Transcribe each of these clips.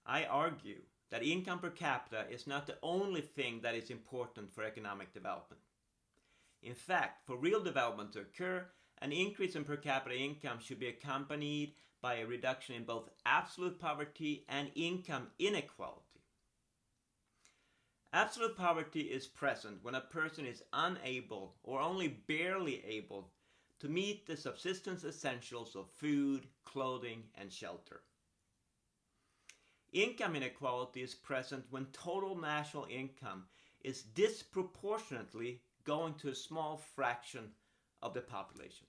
I argue that income per capita is not the only thing that is important for economic development. In fact, for real development to occur, an increase in per capita income should be accompanied by a reduction in both absolute poverty and income inequality. Absolute poverty is present when a person is unable or only barely able to meet the subsistence essentials of food, clothing, and shelter. Income inequality is present when total national income is disproportionately going to a small fraction of the population.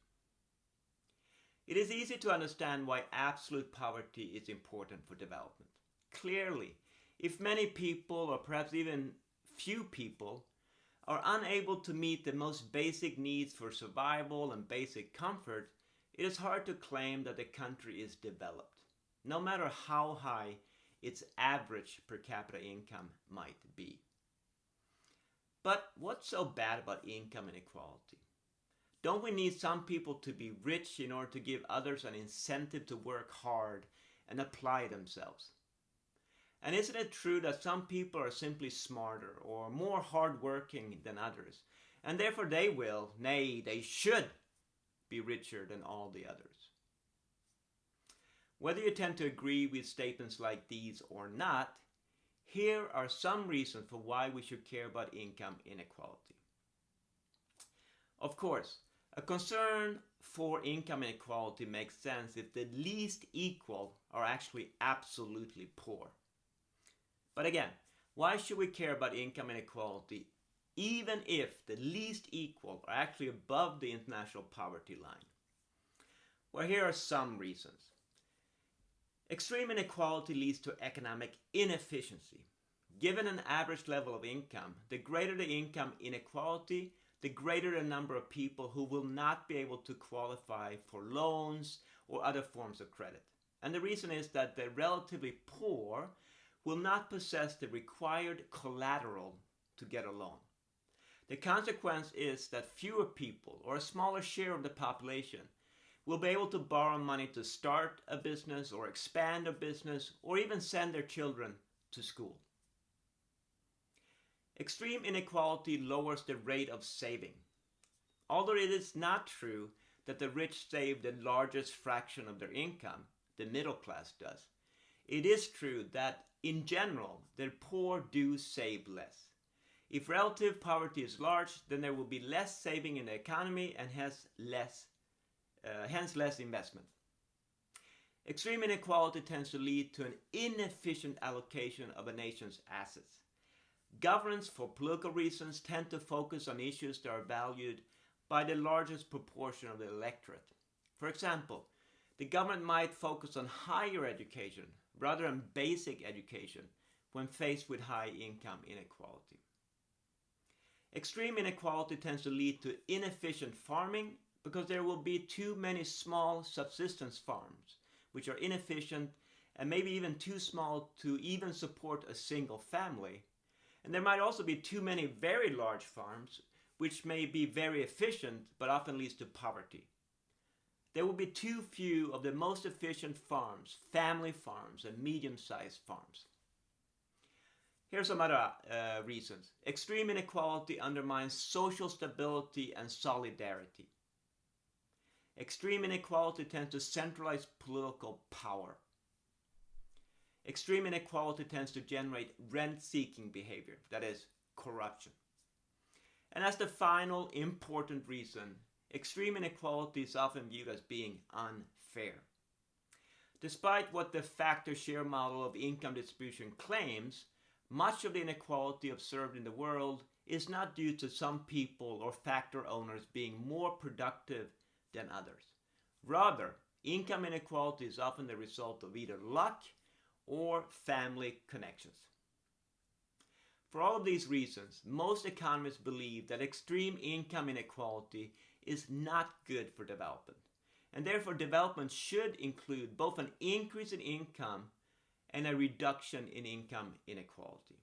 It is easy to understand why absolute poverty is important for development. Clearly, if many people, or perhaps even few people, are unable to meet the most basic needs for survival and basic comfort, it is hard to claim that the country is developed, no matter how high its average per capita income might be. But what's so bad about income inequality? Don't we need some people to be rich in order to give others an incentive to work hard and apply themselves? And isn't it true that some people are simply smarter or more hardworking than others, and therefore they will, nay, they should, be richer than all the others? Whether you tend to agree with statements like these or not, here are some reasons for why we should care about income inequality. Of course, a concern for income inequality makes sense if the least equal are actually absolutely poor. But again, why should we care about income inequality even if the least equal are actually above the international poverty line? Well, here are some reasons. Extreme inequality leads to economic inefficiency. Given an average level of income, the greater the income inequality, the greater the number of people who will not be able to qualify for loans or other forms of credit. And the reason is that the relatively poor will not possess the required collateral to get a loan. The consequence is that fewer people, or a smaller share of the population, will be able to borrow money to start a business or expand a business or even send their children to school. Extreme inequality lowers the rate of saving. Although it is not true that the rich save the largest fraction of their income, the middle class does, it is true that in general, the poor do save less. If relative poverty is large, then there will be less saving in the economy and hence less investment. Extreme inequality tends to lead to an inefficient allocation of a nation's assets. Governments, for political reasons, tend to focus on issues that are valued by the largest proportion of the electorate. For example, the government might focus on higher education rather than basic education when faced with high income inequality. Extreme inequality tends to lead to inefficient farming because there will be too many small subsistence farms, which are inefficient and maybe even too small to even support a single family. And there might also be too many very large farms, which may be very efficient but often leads to poverty. There will be too few of the most efficient farms, family farms, and medium-sized farms. Here are some other reasons. Extreme inequality undermines social stability and solidarity. Extreme inequality tends to centralize political power. Extreme inequality tends to generate rent-seeking behavior, that is, corruption. And as the final important reason, extreme inequality is often viewed as being unfair. Despite what the factor share model of income distribution claims, much of the inequality observed in the world is not due to some people or factor owners being more productive than others. Rather, income inequality is often the result of either luck or family connections. For all of these reasons, most economists believe that extreme income inequality is not good for development, and therefore development should include both an increase in income and a reduction in income inequality.